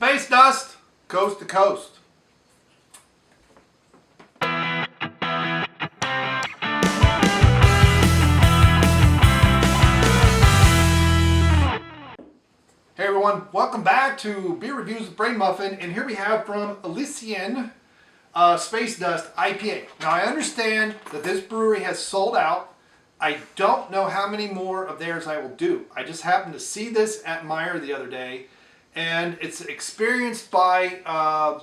Space Dust, coast to coast. Hey everyone, welcome back to Beer Reviews with Brain Muffin, and here we have from Elysian Space Dust IPA. Now I understand that this brewery has sold out. I don't know how many more of theirs I will do. I just happened to see this at Meijer the other day, and it's experienced by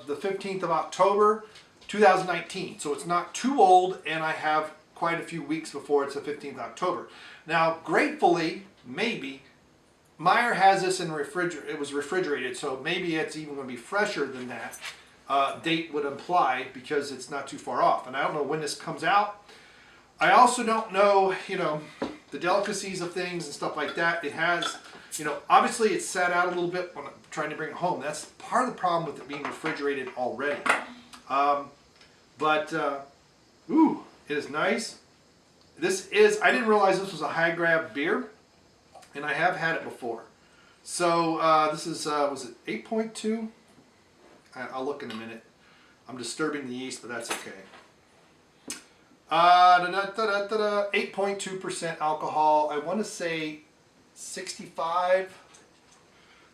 the 15th of October 2019. So it's not too old, and I have quite a few weeks before it's the 15th of October. Now, gratefully, maybe, Meijer has this in it was refrigerated, so maybe it's even going to be fresher than that date would imply, because it's not too far off. And I don't know when this comes out. I also don't know, the delicacies of things and stuff like that. It has, obviously it's sat out a little bit when I'm trying to bring it home. That's part of the problem with it being refrigerated already. Ooh, it is nice. I didn't realize this was a high grab beer. And I have had it before. So this is, was it 8.2? I'll look in a minute. I'm disturbing the yeast, but that's okay. 8.2% alcohol. I want to say 62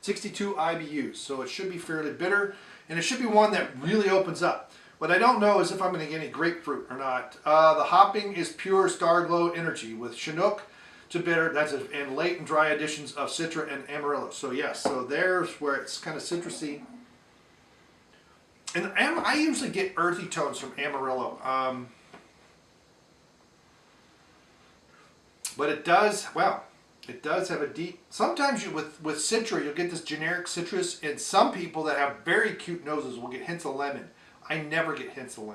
IBUs. So it should be fairly bitter. And it should be one that really opens up. What I don't know is if I'm going to get any grapefruit or not. The hopping is pure Star Glow Energy with Chinook to bitter, and late and dry additions of Citra and Amarillo. So yes, so there's where it's kind of citrusy. And I usually get earthy tones from Amarillo. But it does have a deep, sometimes with Citra, you'll get this generic citrus, and some people that have very cute noses will get hints of lemon. I never get hints of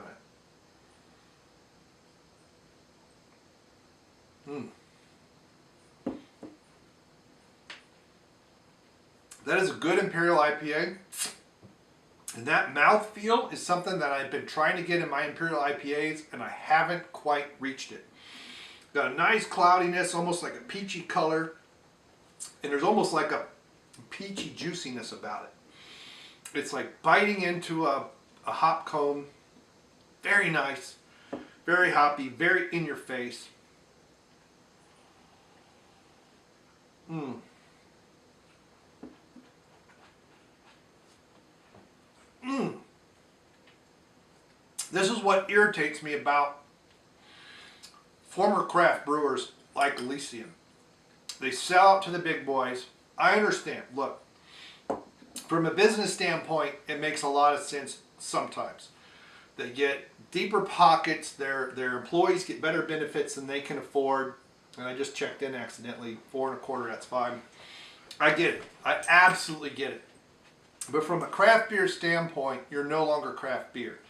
lemon. That is a good Imperial IPA. And that mouthfeel is something that I've been trying to get in my Imperial IPAs, and I haven't quite reached it. Got a nice cloudiness, almost like a peachy color. And there's almost like a peachy juiciness about it. It's like biting into a hop cone. Very nice. Very hoppy, very in your face. This is what irritates me about former craft brewers like Elysian. They sell out to the big boys. I understand. Look, from a business standpoint, it makes a lot of sense sometimes. They get deeper pockets. Their employees get better benefits than they can afford. And I just checked in accidentally. 4 1/4, that's fine. I get it. I absolutely get it. But from a craft beer standpoint, you're no longer craft beer.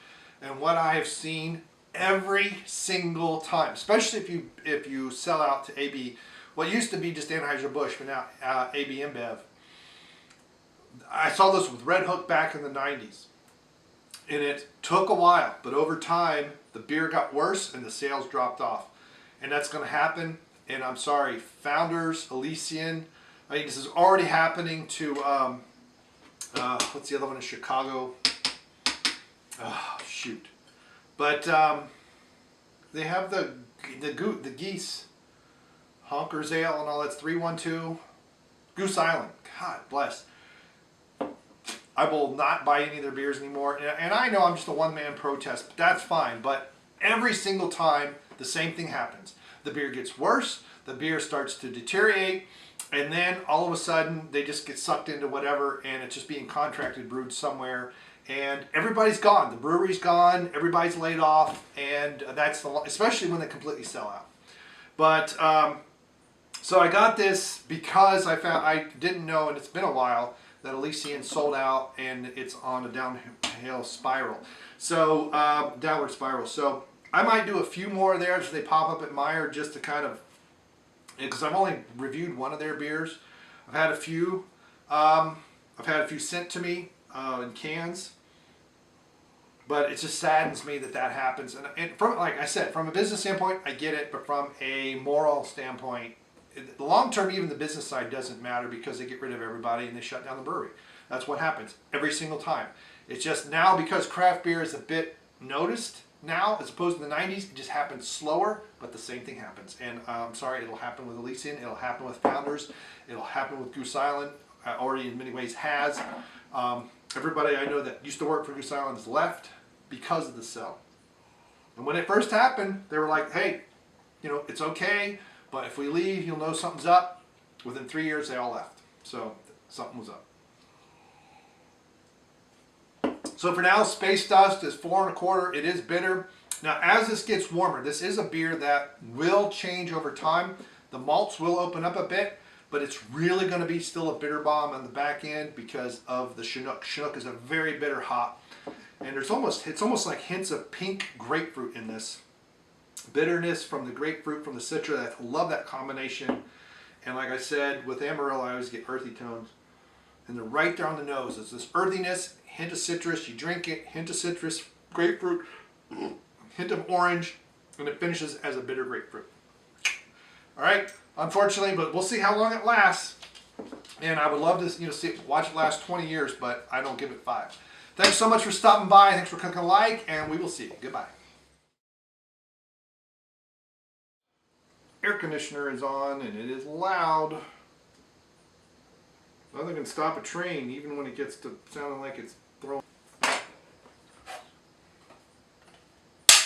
And what I have seen every single time, especially if you sell out to AB, what used to be just Anheuser-Busch, but now AB InBev. I saw this with Red Hook back in the 90s. And it took a while, but over time, the beer got worse and the sales dropped off. And that's going to happen. And I'm sorry, Founders, Elysian, I mean, this is already happening to, what's the other one in Chicago? Oh, shoot. But they have the Geese, Honkers Ale and all, that's 312. Goose Island, God bless. I will not buy any of their beers anymore. And I know I'm just a one-man protest, but that's fine. But every single time, the same thing happens. The beer gets worse, the beer starts to deteriorate, and then all of a sudden, they just get sucked into whatever, and it's just being contracted, brewed somewhere. And everybody's gone. The brewery's gone. Everybody's laid off, and that's especially when they completely sell out. But so I got this because I didn't know, and it's been a while, that Elysian sold out, and it's on a downhill spiral. So downward spiral. So I might do a few more there as they pop up at Meijer, just to kind of, because I've only reviewed one of their beers. I've had a few. I've had a few sent to me in cans. But it just saddens me that happens. And from, like I said, from a business standpoint, I get it. But from a moral standpoint, the long term, even the business side doesn't matter, because they get rid of everybody and they shut down the brewery. That's what happens every single time. It's just now because craft beer is a bit noticed now as opposed to the 90s, it just happens slower, but the same thing happens. And I'm sorry, it'll happen with Elysian, it'll happen with Founders, it'll happen with Goose Island, already in many ways has. Everybody I know that used to work for Goose Island has left because of the sell. And when it first happened, they were like, hey, you know, it's okay, but if we leave, you'll know something's up. Within 3 years, they all left. So something was up. So for now, Space Dust is 4 1/4. It is bitter. Now, as this gets warmer, this is a beer that will change over time. The malts will open up a bit, but it's really going to be still a bitter bomb on the back end because of the Chinook. Chinook is a very bitter hop, and it's almost like hints of pink grapefruit in this. Bitterness from the grapefruit, from the Citra. I love that combination. And like I said, with Amarillo, I always get earthy tones. And they're right there on the nose. It's this earthiness, hint of citrus, you drink it, hint of citrus, grapefruit, hint of orange, and it finishes as a bitter grapefruit. All right, unfortunately, but we'll see how long it lasts. And I would love to, watch it last 20 years, but I don't give it 5. Thanks so much for stopping by. Thanks for clicking a like, and we will see you. Goodbye. Air conditioner is on, and it is loud. Nothing can stop a train, even when it gets to sounding like it's throwing.